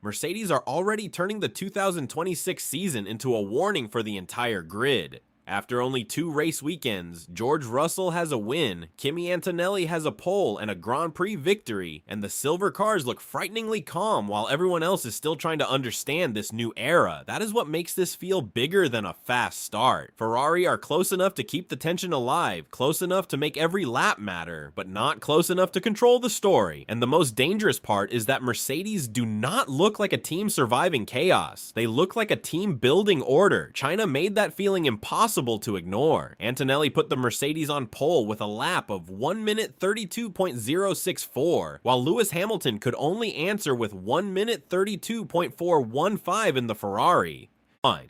Mercedes are already turning the 2026 season into a warning for the entire grid. After only 2 race weekends, George Russell has a win, Kimi Antonelli has a pole and a Grand Prix victory, and the silver cars look frighteningly calm while everyone else is still trying to understand this new era. That is what makes this feel bigger than a fast start. Ferrari are close enough to keep the tension alive, close enough to make every lap matter, but not close enough to control the story. And the most dangerous part is that Mercedes do not look like a team surviving chaos. They look like a team building order. China made that feeling impossible to ignore. Antonelli put the Mercedes on pole with a lap of 1 minute 32.064, while Lewis Hamilton could only answer with 1 minute 32.415 in the Ferrari.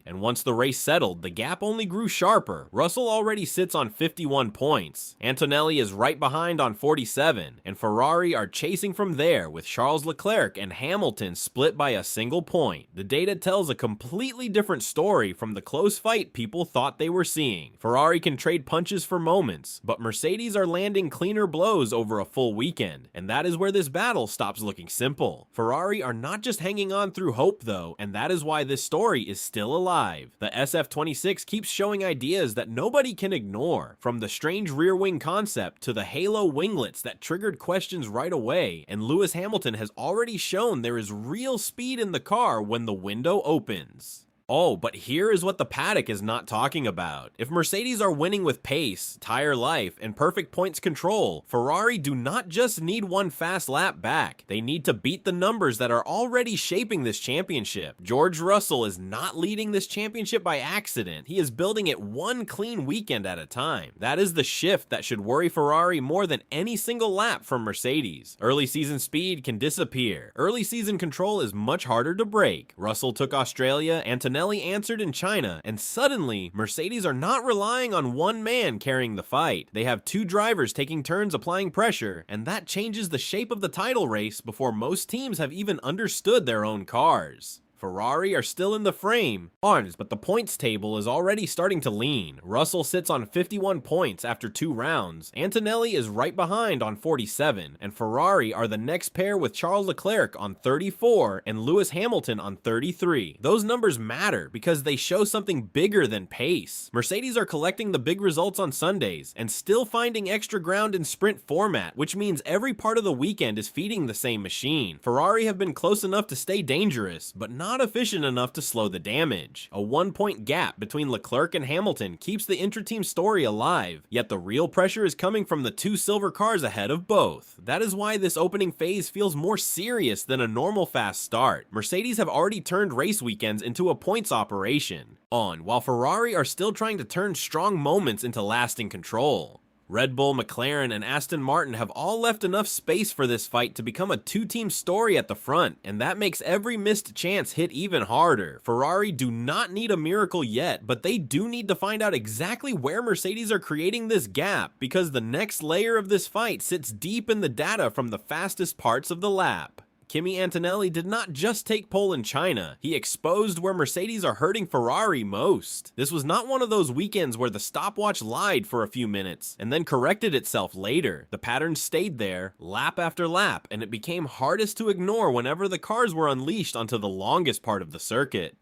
And once the race settled, the gap only grew sharper. Russell already sits on 51 points. Antonelli is right behind on 47, and Ferrari are chasing from there with Charles Leclerc and Hamilton split by a single point. The data tells a completely different story from the close fight people thought they were seeing. Ferrari can trade punches for moments, but Mercedes are landing cleaner blows over a full weekend, and that is where this battle stops looking simple. Ferrari are not just hanging on through hope though, and that is why this story is still alive. The SF26 keeps showing ideas that nobody can ignore, from the strange rear wing concept to the halo winglets that triggered questions right away, and Lewis Hamilton has already shown there is real speed in the car when the window opens. Oh, but here is what the paddock is not talking about. If Mercedes are winning with pace, tire life, and perfect points control, Ferrari do not just need one fast lap back. They need to beat the numbers that are already shaping this championship. George Russell is not leading this championship by accident. He is building it one clean weekend at a time. That is the shift that should worry Ferrari more than any single lap from Mercedes. Early season speed can disappear. Early season control is much harder to break. Russell took Australia, Antonelli answered in China, and suddenly, Mercedes are not relying on one man carrying the fight. They have 2 drivers taking turns applying pressure, and that changes the shape of the title race before most teams have even understood their own cars. Ferrari are still in the frame, but the points table is already starting to lean. Russell sits on 51 points after 2 rounds, Antonelli is right behind on 47, and Ferrari are the next pair with Charles Leclerc on 34 and Lewis Hamilton on 33. Those numbers matter because they show something bigger than pace. Mercedes are collecting the big results on Sundays and still finding extra ground in sprint format, which means every part of the weekend is feeding the same machine. Ferrari have been close enough to stay dangerous, but not efficient enough to slow the damage. A 1-point gap between Leclerc and Hamilton keeps the inter-team story alive, yet the real pressure is coming from the 2 silver cars ahead of both. That is why this opening phase feels more serious than a normal fast start. Mercedes have already turned race weekends into a points operation, while Ferrari are still trying to turn strong moments into lasting control. Red Bull, McLaren, and Aston Martin have all left enough space for this fight to become a 2-team story at the front, and that makes every missed chance hit even harder. Ferrari do not need a miracle yet, but they do need to find out exactly where Mercedes are creating this gap, because the next layer of this fight sits deep in the data from the fastest parts of the lap. Kimi Antonelli did not just take pole in China, he exposed where Mercedes are hurting Ferrari most. This was not one of those weekends where the stopwatch lied for a few minutes and then corrected itself later. The pattern stayed there, lap after lap, and it became hardest to ignore whenever the cars were unleashed onto the longest part of the circuit.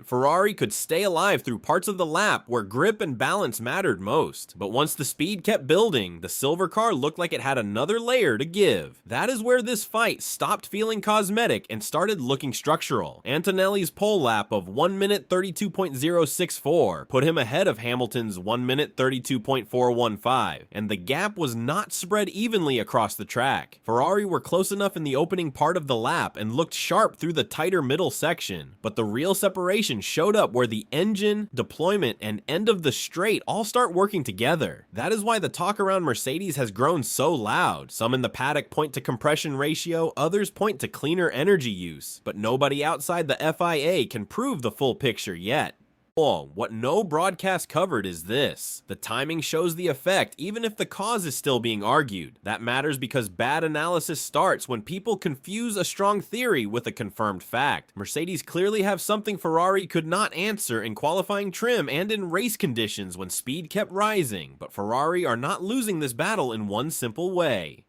Ferrari could stay alive through parts of the lap where grip and balance mattered most, but once the speed kept building, the silver car looked like it had another layer to give. That is where this fight stopped feeling cosmetic and started looking structural. Antonelli's pole lap of 1 minute 32.064 put him ahead of Hamilton's 1 minute 32.415, and the gap was not spread evenly across the track. Ferrari were close enough in the opening part of the lap and looked sharp through the tighter middle section, but the real separation showed up where the engine, deployment, and end of the straight all start working together. That is why the talk around Mercedes has grown so loud. Some in the paddock point to compression ratio, others point to cleaner energy use, but nobody outside the FIA can prove the full picture yet. What no broadcast covered is this. The timing shows the effect even if the cause is still being argued. That matters because bad analysis starts when people confuse a strong theory with a confirmed fact. Mercedes clearly have something Ferrari could not answer in qualifying trim and in race conditions when speed kept rising, but Ferrari are not losing this battle in one simple way.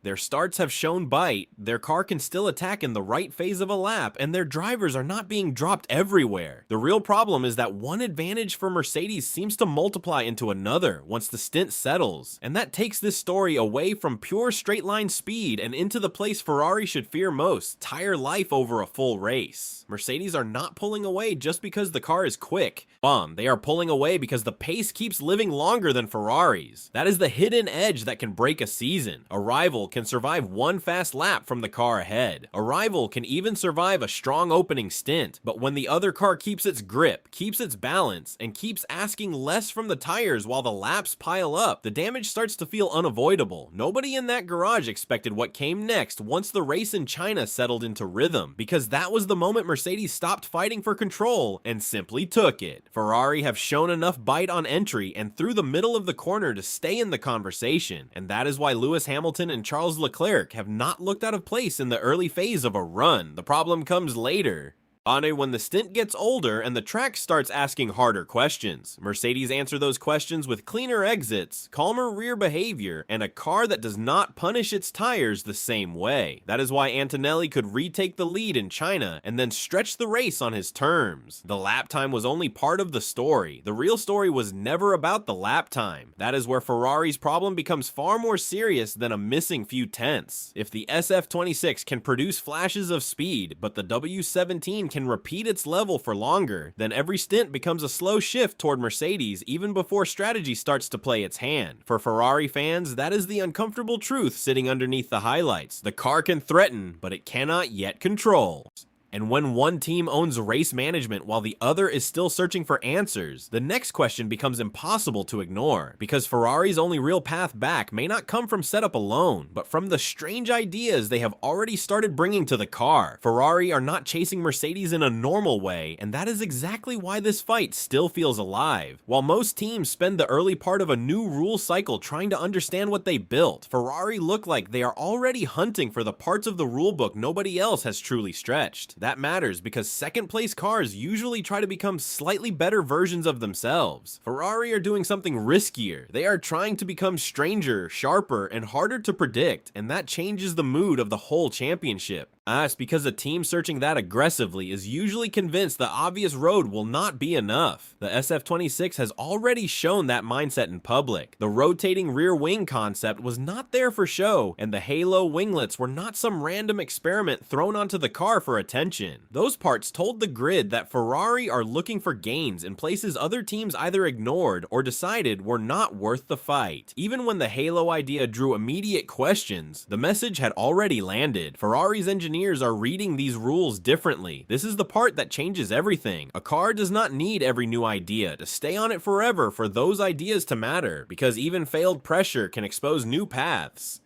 Their starts have shown bite, their car can still attack in the right phase of a lap, and their drivers are not being dropped everywhere. The real problem is that one advantage for Mercedes seems to multiply into another once the stint settles, and that takes this story away from pure straight line speed and into the place Ferrari should fear most, tire life over a full race. Mercedes are not pulling away just because the car is quick. They are pulling away because the pace keeps living longer than Ferrari's. That is the hidden edge that can break a season. A rival can survive one fast lap from the car ahead. A rival can even survive a strong opening stint, but when the other car keeps its grip, keeps its balance, and keeps asking less from the tires while the laps pile up, the damage starts to feel unavoidable. Nobody in that garage expected what came next once the race in China settled into rhythm, because that was the moment Mercedes stopped fighting for control and simply took it. Ferrari have shown enough bite on entry and through the middle of the corner to stay in the conversation, and that is why Lewis Hamilton and Charles Leclerc have not looked out of place in the early phase of a run. The problem comes later. When the stint gets older and the track starts asking harder questions. Mercedes answer those questions with cleaner exits, calmer rear behavior, and a car that does not punish its tires the same way. That is why Antonelli could retake the lead in China and then stretch the race on his terms. The lap time was only part of the story. The real story was never about the lap time. That is where Ferrari's problem becomes far more serious than a missing few tenths. If the SF26 can produce flashes of speed, but the W17 can repeat its level for longer, then every stint becomes a slow shift toward Mercedes even before strategy starts to play its hand. For Ferrari fans, that is the uncomfortable truth sitting underneath the highlights. The car can threaten, but it cannot yet control. And when one team owns race management while the other is still searching for answers, the next question becomes impossible to ignore, because Ferrari's only real path back may not come from setup alone, but from the strange ideas they have already started bringing to the car. Ferrari are not chasing Mercedes in a normal way, and that is exactly why this fight still feels alive. While most teams spend the early part of a new rule cycle trying to understand what they built, Ferrari look like they are already hunting for the parts of the rulebook nobody else has truly stretched. That matters because second place cars usually try to become slightly better versions of themselves. Ferrari are doing something riskier. They are trying to become stranger, sharper, and harder to predict, and that changes the mood of the whole championship. It's because a team searching that aggressively is usually convinced the obvious road will not be enough. The SF26 has already shown that mindset in public. The rotating rear wing concept was not there for show, and the halo winglets were not some random experiment thrown onto the car for attention. Those parts told the grid that Ferrari are looking for gains in places other teams either ignored or decided were not worth the fight. Even when the halo idea drew immediate questions, the message had already landed. Ferrari's engineers are reading these rules differently. This is the part that changes everything. A car does not need every new idea to stay on it forever for those ideas to matter, because even failed pressure can expose new paths.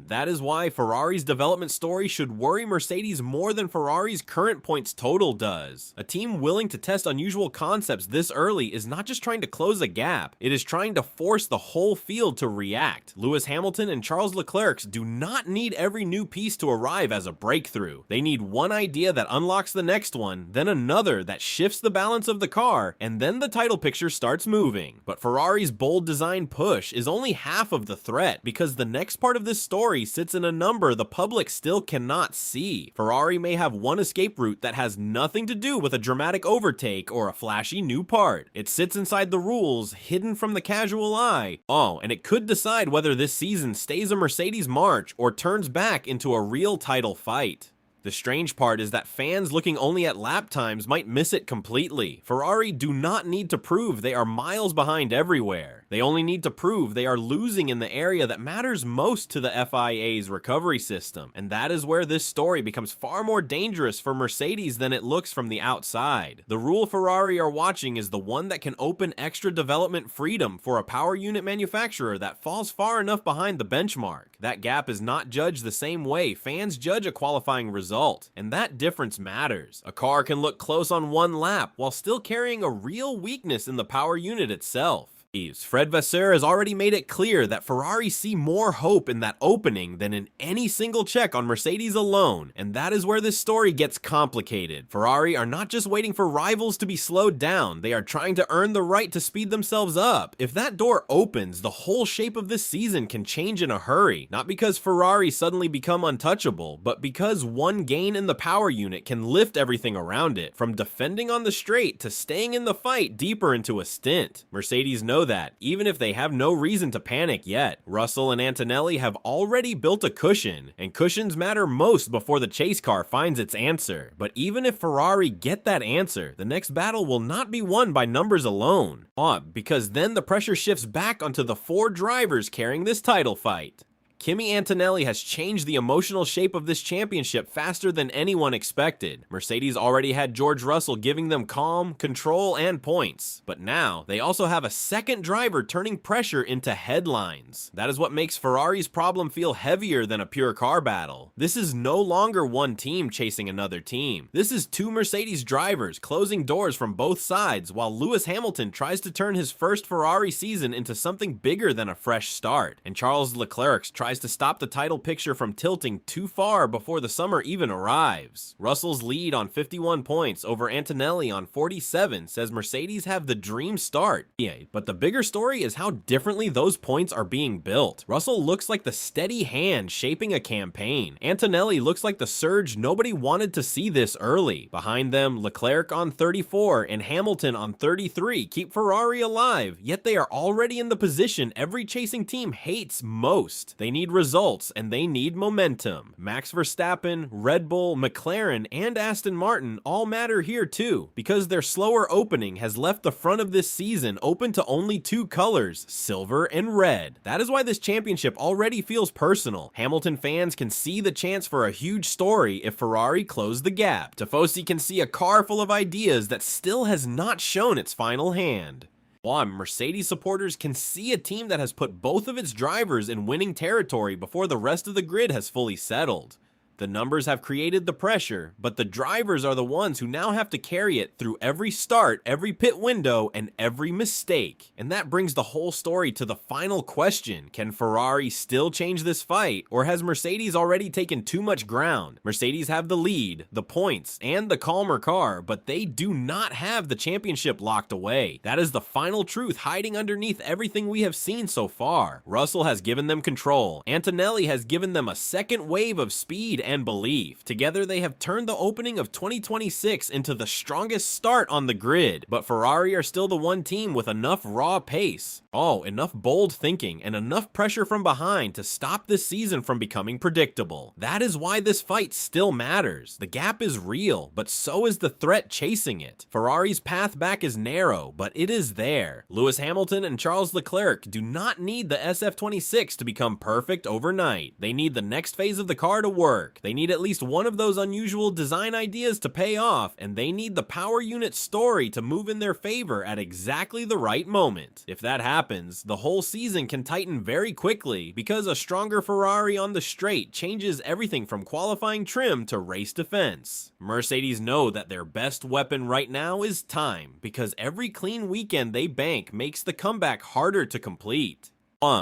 That is why Ferrari's development story should worry Mercedes more than Ferrari's current points total does. A team willing to test unusual concepts this early is not just trying to close a gap, it is trying to force the whole field to react. Lewis Hamilton and Charles Leclerc do not need every new piece to arrive as a breakthrough. They need one idea that unlocks the next one, then another that shifts the balance of the car, and then the title picture starts moving. But Ferrari's bold design push is only half of the threat, because the next part of this story sits in a number the public still cannot see. Ferrari may have one escape route that has nothing to do with a dramatic overtake or a flashy new part. It sits inside the rules, hidden from the casual eye. And it could decide whether this season stays a Mercedes march or turns back into a real title fight. The strange part is that fans looking only at lap times might miss it completely. Ferrari do not need to prove they are miles behind everywhere. They only need to prove they are losing in the area that matters most to the FIA's recovery system. And that is where this story becomes far more dangerous for Mercedes than it looks from the outside. The rule Ferrari are watching is the one that can open extra development freedom for a power unit manufacturer that falls far enough behind the benchmark. That gap is not judged the same way fans judge a qualifying result, and that difference matters. A car can look close on one lap while still carrying a real weakness in the power unit itself. Fred Vasseur has already made it clear that Ferrari see more hope in that opening than in any single check on Mercedes alone, and that is where this story gets complicated. Ferrari are not just waiting for rivals to be slowed down, they are trying to earn the right to speed themselves up. If that door opens, the whole shape of this season can change in a hurry, not because Ferrari suddenly become untouchable, but because one gain in the power unit can lift everything around it, from defending on the straight to staying in the fight deeper into a stint. Mercedes know that, even if they have no reason to panic yet. Russell and Antonelli have already built a cushion, and cushions matter most before the chase car finds its answer. But even if Ferrari get that answer, the next battle will not be won by numbers alone, because then the pressure shifts back onto the 4 drivers carrying this title fight. Kimi Antonelli has changed the emotional shape of this championship faster than anyone expected. Mercedes already had George Russell giving them calm, control, and points. But now, they also have a second driver turning pressure into headlines. That is what makes Ferrari's problem feel heavier than a pure car battle. This is no longer one team chasing another team. This is 2 Mercedes drivers closing doors from both sides, while Lewis Hamilton tries to turn his first Ferrari season into something bigger than a fresh start. And Charles Leclerc tries to stop the title picture from tilting too far before the summer even arrives. Russell's lead on 51 points over Antonelli on 47 says Mercedes have the dream start. But the bigger story is how differently those points are being built. Russell looks like the steady hand shaping a campaign. Antonelli looks like the surge nobody wanted to see this early. Behind them, Leclerc on 34 and Hamilton on 33 keep Ferrari alive, yet they are already in the position every chasing team hates most. They need results, and they need momentum. Max Verstappen, Red Bull, McLaren, and Aston Martin all matter here too, because their slower opening has left the front of this season open to only 2 colors, silver and red. That is why this championship already feels personal. Hamilton fans can see the chance for a huge story if Ferrari close the gap. Tifosi can see a car full of ideas that still has not shown its final hand. While Mercedes supporters can see a team that has put both of its drivers in winning territory before the rest of the grid has fully settled. The numbers have created the pressure, but the drivers are the ones who now have to carry it through every start, every pit window, and every mistake. And that brings the whole story to the final question. Can Ferrari still change this fight, or has Mercedes already taken too much ground? Mercedes have the lead, the points, and the calmer car, but they do not have the championship locked away. That is the final truth hiding underneath everything we have seen so far. Russell has given them control. Antonelli has given them a second wave of speed and belief. Together, they have turned the opening of 2026 into the strongest start on the grid, but Ferrari are still the one team with enough raw pace. Enough bold thinking and enough pressure from behind to stop this season from becoming predictable. That is why this fight still matters. The gap is real, but so is the threat chasing it. Ferrari's path back is narrow, but it is there. Lewis Hamilton and Charles Leclerc do not need the SF26 to become perfect overnight. They need the next phase of the car to work. They need at least one of those unusual design ideas to pay off, and they need the power unit story to move in their favor at exactly the right moment. If that happens, the whole season can tighten very quickly, because a stronger Ferrari on the straight changes everything from qualifying trim to race defense. Mercedes know that their best weapon right now is time, because every clean weekend they bank makes the comeback harder to complete.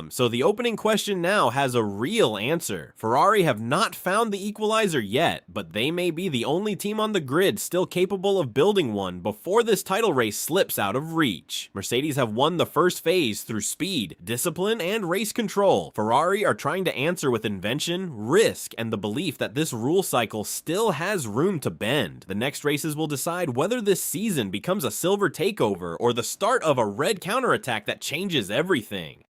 So the opening question now has a real answer. Ferrari have not found the equalizer yet, but they may be the only team on the grid still capable of building one before this title race slips out of reach. Mercedes have won the first phase through speed, discipline, and race control. Ferrari are trying to answer with invention, risk, and the belief that this rule cycle still has room to bend. The next races will decide whether this season becomes a silver takeover or the start of a red counterattack that changes everything.